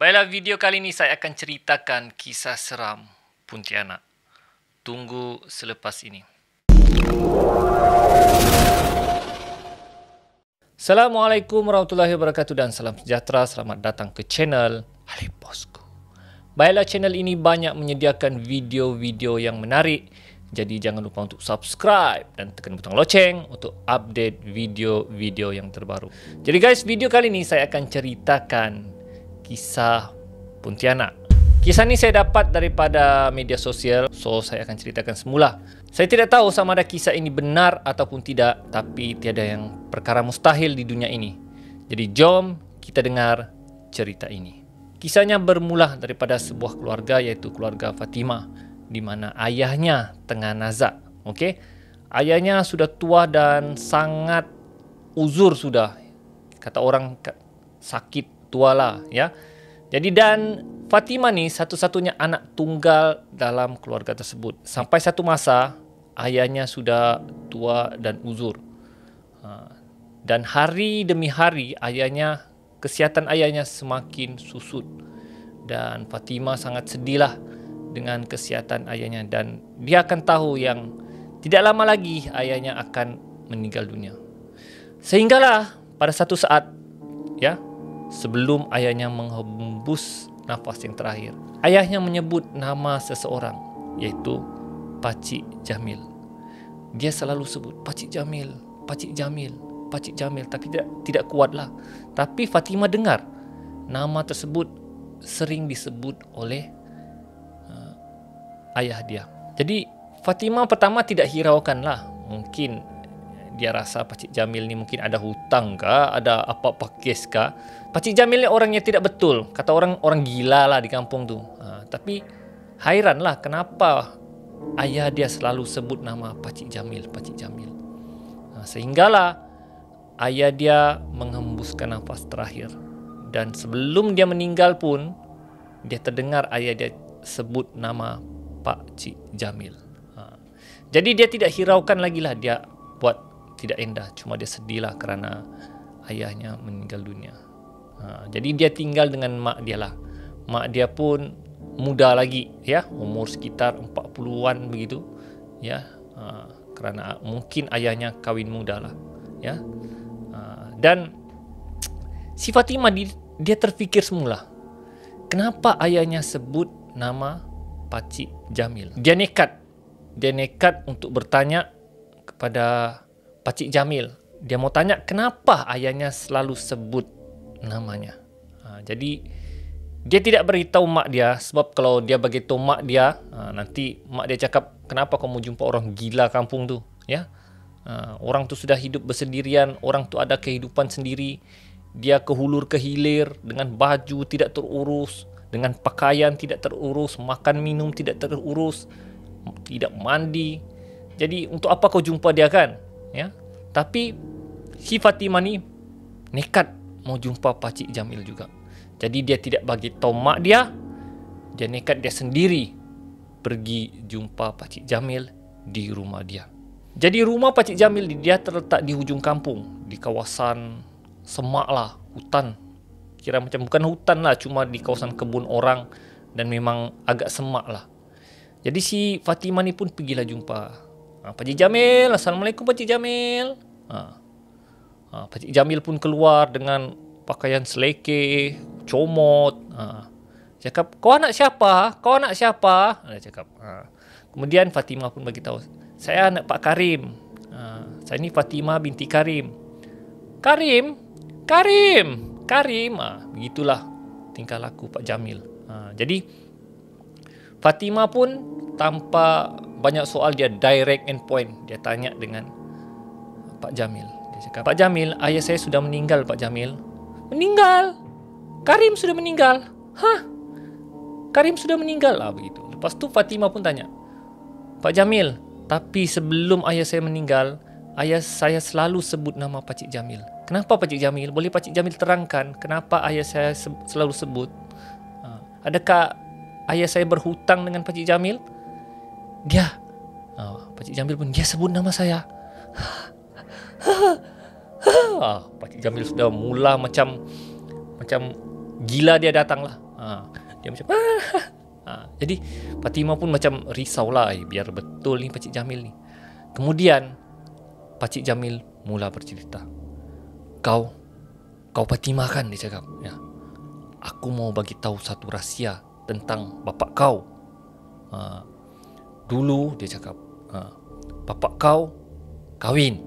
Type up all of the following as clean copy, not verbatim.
Baiklah, video kali ini saya akan ceritakan kisah seram Pontianak. Tunggu selepas ini. Assalamualaikum warahmatullahi wabarakatuh dan salam sejahtera. Selamat datang ke channel Alif Bosku. Baiklah, channel ini banyak menyediakan video-video yang menarik. Jadi jangan lupa untuk subscribe dan tekan butang loceng untuk update video-video yang terbaru. Jadi guys, video kali ini saya akan ceritakan kisah Pontianak. Kisah ini saya dapat daripada media sosial, so saya akan ceritakan semula. Saya tidak tahu sama ada kisah ini benar ataupun tidak, tapi tiada yang perkara mustahil di dunia ini. Jadi jom kita dengar cerita ini. Kisahnya bermula daripada sebuah keluarga, iaitu keluarga Fatimah, di mana ayahnya tengah nazak. Okey, ayahnya sudah tua dan sangat uzur sudah. Kata orang sakit tua lah, ya. Jadi dan Fatimah ni satu-satunya anak tunggal dalam keluarga tersebut. Sampai satu masa ayahnya sudah tua dan uzur. Dan hari demi hari kesihatan ayahnya semakin susut. Dan Fatimah sangat sedihlah dengan kesihatan ayahnya, dan dia akan tahu yang tidak lama lagi ayahnya akan meninggal dunia. Sehinggalah pada satu saat, ya, sebelum ayahnya menghembus nafas yang terakhir, ayahnya menyebut nama seseorang, iaitu Pakcik Jamil. Dia selalu sebut Pakcik Jamil, Pakcik Jamil, Pakcik Jamil, tapi tidak kuatlah. Tapi Fatimah dengar nama tersebut sering disebut oleh ayah dia. Jadi Fatimah pertama tidak hiraukanlah. Mungkin dia rasa Pakcik Jamil ni mungkin ada hutang kah, ada apa-apa kes kah. Pakcik Jamil ni orangnya tidak betul. Kata orang gila lah di kampung tu. Tapi hairanlah kenapa ayah dia selalu sebut nama Pakcik Jamil, Pakcik Jamil. Sehinggalah ayah dia menghembuskan nafas terakhir. Dan sebelum dia meninggal pun, dia terdengar ayah dia sebut nama Pakcik Jamil. Jadi dia tidak hiraukan lagi lah, dia buat tidak endah. Cuma dia sedih lah kerana ayahnya meninggal dunia. Jadi dia tinggal dengan mak dia lah. Mak dia pun muda lagi, ya, umur sekitar 40-an begitu, ya. Kerana mungkin ayahnya kahwin muda lah, ya. Dan si Fatimah dia terfikir semula, kenapa ayahnya sebut nama Pakcik Jamil. Dia nekat untuk bertanya kepada Pakcik Jamil. Dia mau tanya kenapa ayahnya selalu sebut namanya. Jadi dia tidak beritahu mak dia, sebab kalau dia bagi tahu mak dia, nanti mak dia cakap, kenapa kamu jumpa orang gila kampung tu, ya. Orang tu sudah hidup bersendirian, orang tu ada kehidupan sendiri. Dia ke hulur ke hilir dengan baju tidak terurus, dengan pakaian tidak terurus, makan minum tidak terurus, tidak mandi. Jadi untuk apa kau jumpa dia, kan? Ya. Tapi si Fatimah ni nekat mau jumpa Pakcik Jamil juga. Jadi dia tidak bagi tahu mak dia. Dia nekat dia sendiri pergi jumpa Pakcik Jamil di rumah dia. Jadi rumah Pakcik Jamil dia terletak di hujung kampung, di kawasan semak lah, hutan. Kira macam bukan hutan lah, cuma di kawasan kebun orang, dan memang agak semak lah. Jadi si Fatimah ni pun pergilah jumpa Pakcik Jamil. Assalamualaikum Pakcik Jamil. Pakcik Jamil pun keluar dengan pakaian selekeh, comot. Cakap, kau anak siapa? Kau anak siapa? Dia cakap. Kemudian Fatimah pun bagi tahu, saya anak Pak Karim. Saya ni Fatimah binti Karim. Karim? Begitulah tingkah laku Pak Jamil. Jadi Fatimah pun tanpa banyak soal, dia direct and point. Dia tanya dengan Pak Jamil. Dia cakap, Pak Jamil, ayah saya sudah meninggal, Pak Jamil. Meninggal? Karim sudah meninggal? Hah? Karim sudah meninggal lah, begitu. Lepas tu Fatimah pun tanya, Pak Jamil, tapi sebelum ayah saya meninggal, ayah saya selalu sebut nama Pakcik Jamil. Kenapa Pakcik Jamil? Boleh Pakcik Jamil terangkan kenapa ayah saya selalu sebut? Adakah ayah saya berhutang dengan Pakcik Jamil? Pakcik Jamil pun, dia sebut nama saya. Pakcik Jamil sudah mula macam gila dia datang lah. Dia macam jadi Fatimah pun macam risaulah, biar betul ni Pakcik Jamil ni. Kemudian Pakcik Jamil mula bercerita. Kau Fatimah kan, dia cakap. Ya. Aku mau bagi tahu satu rahsia tentang bapak kau. Dulu dia cakap, bapak kau kahwin.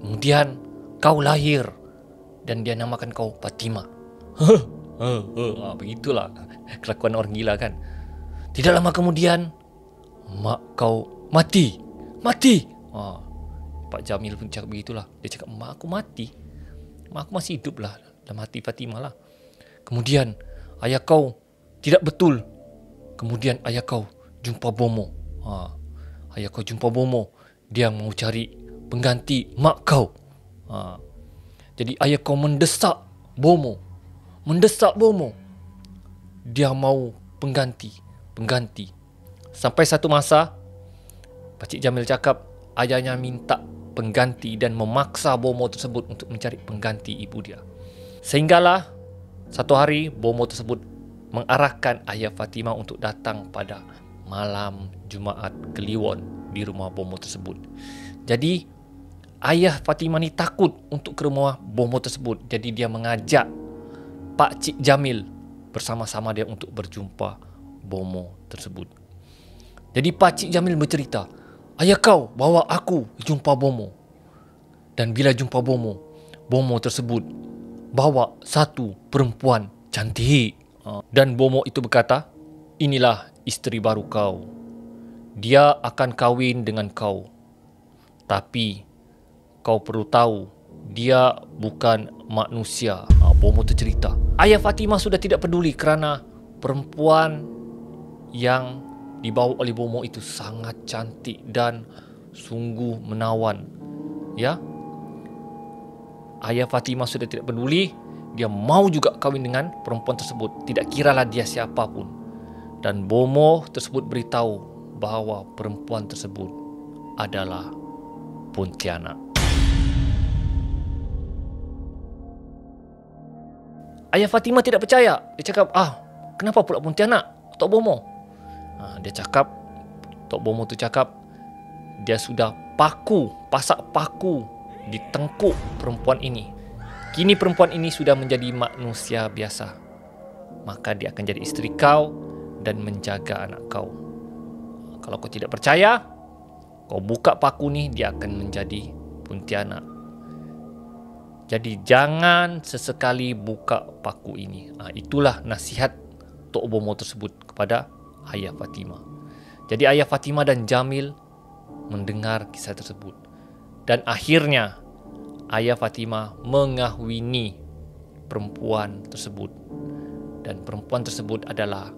Kemudian kau lahir dan dia namakan kau Fatimah. Begitulah kelakuan orang gila kan. Tidak lama kemudian mak kau mati. Pak Jamil pun cakap begitulah. Dia cakap, mak aku mati, mak aku masih hidup lah dalam hati Fatimah lah. Kemudian ayah kau tidak betul. Kemudian ayah kau jumpa Bomo. Ayah kau jumpa Bomo. Dia mau cari pengganti mak kau. Jadi ayah kau mendesak Bomo. Dia mau pengganti. Sampai satu masa Pakcik Jamil cakap ayahnya minta pengganti dan memaksa Bomo tersebut untuk mencari pengganti ibu dia. Sehinggalah satu hari Bomo tersebut mengarahkan ayah Fatimah untuk datang pada malam Jumaat Kliwon di rumah Bomo tersebut. Jadi ayah Fatimah ni takut untuk ke rumah Bomo tersebut. Jadi dia mengajak Pakcik Jamil bersama-sama dia untuk berjumpa Bomo tersebut. Jadi Pakcik Jamil bercerita, ayah kau bawa aku jumpa Bomo. Dan bila jumpa Bomo tersebut bawa satu perempuan cantik. Dan Bomo itu berkata, inilah isteri baru kau. Dia akan kahwin dengan kau. Tapi kau perlu tahu, dia bukan manusia. Bomo tercerita. Ayah Fatimah sudah tidak peduli kerana perempuan yang dibawa oleh Bomo itu sangat cantik dan sungguh menawan. Ya. Ayah Fatimah sudah tidak peduli. Dia mau juga kahwin dengan perempuan tersebut. Tidak kiralah dia siapapun. Dan Bomo tersebut beritahu bahawa perempuan tersebut adalah Pontianak. Ayah Fatimah tidak percaya. Dia cakap, kenapa pula Pontianak, Tok Bomo? Dia cakap, Tok Bomo tu cakap, dia sudah pasak paku di tengkuk perempuan ini. Kini perempuan ini sudah menjadi manusia biasa. Maka dia akan jadi isteri kau dan menjaga anak kau. Kalau kau tidak percaya, kau buka paku ni, dia akan menjadi Pontianak. Jadi jangan sesekali buka paku ini. Itulah nasihat Tok Bomo tersebut kepada ayah Fatimah. Jadi ayah Fatimah dan Jamil mendengar kisah tersebut. Dan akhirnya ayah Fatimah mengahwini perempuan tersebut. Dan perempuan tersebut adalah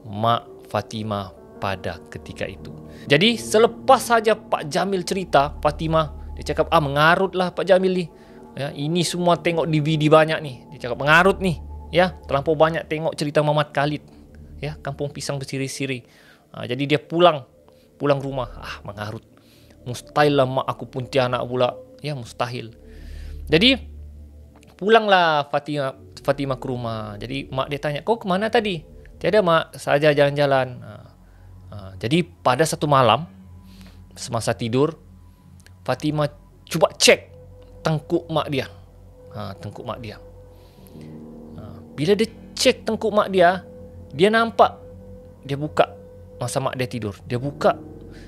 Mak Fatimah pada ketika itu. Jadi selepas saja Pak Jamil cerita, Fatimah, dia cakap, mengarutlah Pak Jamil ni. Ya, ini semua tengok DVD banyak ni. Dia cakap mengarut ni. Ya, terlampau banyak tengok cerita Mamat Khalid. Ya, Kampung Pisang Bersiri-siri. Jadi dia pulang rumah. Mengarut. Mustahil lah mak aku Pontianak pula. Ya, mustahil. Jadi pulanglah Fatimah ke rumah. Jadi mak dia tanya, kau kemana tadi? Tiada mak, saja jalan-jalan. Jadi pada satu malam, semasa tidur, Fatimah cuba cek tengkuk mak dia. Bila dia cek tengkuk mak dia, dia nampak, dia buka masa mak dia tidur. Dia buka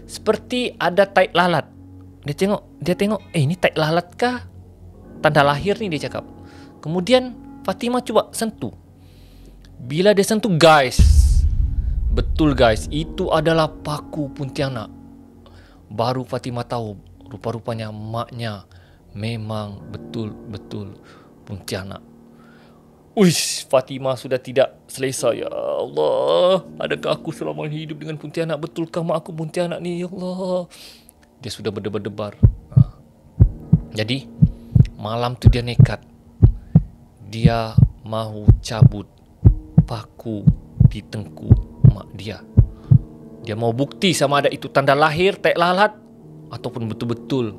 seperti ada taik lalat. Dia tengok, ini taik lalat kah? Tanda lahir ni, dia cakap. Kemudian Fatimah cuba sentuh. Bila dia sentuh, betul guys, itu adalah paku Pontianak. Baru Fatimah tahu, rupa-rupanya maknya memang betul-betul Pontianak. Fatimah sudah tidak selesa. Ya Allah, adakah aku selama hidup dengan Pontianak? Betulkah mak aku Pontianak ni? Ya Allah. Dia sudah berdebar-debar. Jadi malam tu dia nekat. Dia mahu cabut paku di tengkuk mak dia. Dia mau bukti sama ada itu tanda lahir, taik lalat, ataupun betul-betul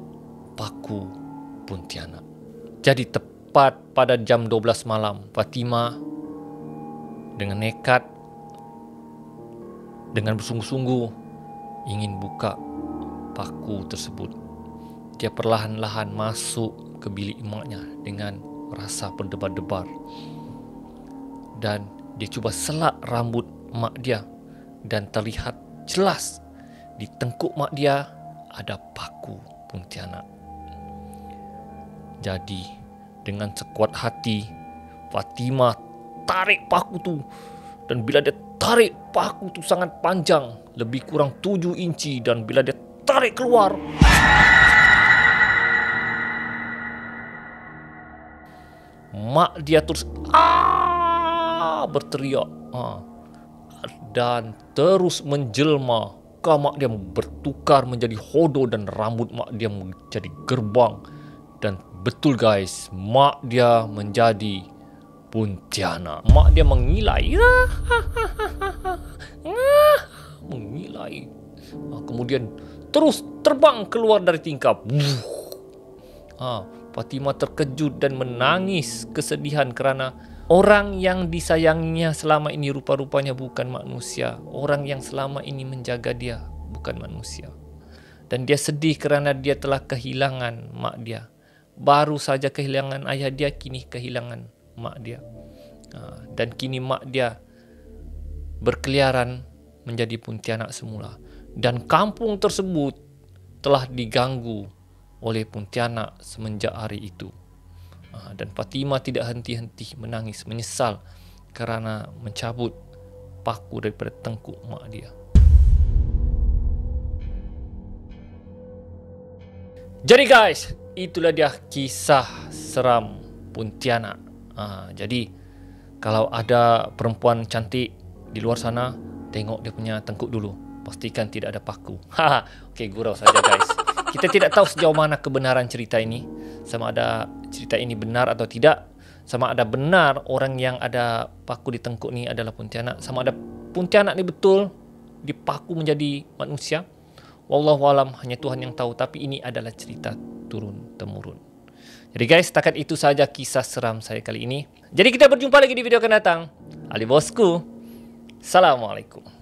paku Pontianak. Jadi tepat pada jam 12 malam, Fatimah dengan nekat, dengan bersungguh-sungguh ingin buka paku tersebut. Dia perlahan-lahan masuk ke bilik emaknya dengan rasa berdebar-debar. Dan dia cuba selak rambut mak dia, dan terlihat jelas di tengkuk mak dia ada paku Pontianak. Jadi dengan sekuat hati Fatimah tarik paku tu, dan bila dia tarik paku tu sangat panjang, lebih kurang 7 inci, dan bila dia tarik keluar, mak dia terus berteriak dan terus menjelma. Mak dia bertukar menjadi hodo dan rambut mak dia menjadi gerbang. Dan betul guys, mak dia menjadi Pontianak. Mak dia mengilai. Mengilai. Kemudian terus terbang keluar dari tingkap. Fatimah terkejut dan menangis kesedihan kerana orang yang disayanginya selama ini rupa-rupanya bukan manusia. Orang yang selama ini menjaga dia bukan manusia. Dan dia sedih kerana dia telah kehilangan mak dia. Baru saja kehilangan ayah dia, kini kehilangan mak dia. Dan kini mak dia berkeliaran menjadi Pontianak semula. Dan kampung tersebut telah diganggu oleh Pontianak semenjak hari itu. Dan Fatimah tidak henti-henti menangis, menyesal kerana mencabut paku daripada tengkuk mak dia. Jadi guys, itulah dia kisah seram Pontianak. Jadi kalau ada perempuan cantik di luar sana, tengok dia punya tengkuk dulu. Pastikan tidak ada paku. Okey, gurau saja guys. Kita tidak tahu sejauh mana kebenaran cerita ini. Sama ada cerita ini benar atau tidak. Sama ada benar orang yang ada paku di tengkuk ni adalah Pontianak. Sama ada Pontianak ni betul dipaku menjadi manusia. Wallahualam, hanya Tuhan yang tahu. Tapi ini adalah cerita turun-temurun. Jadi guys, setakat itu saja kisah seram saya kali ini. Jadi kita berjumpa lagi di video akan datang. Ali bosku. Assalamualaikum.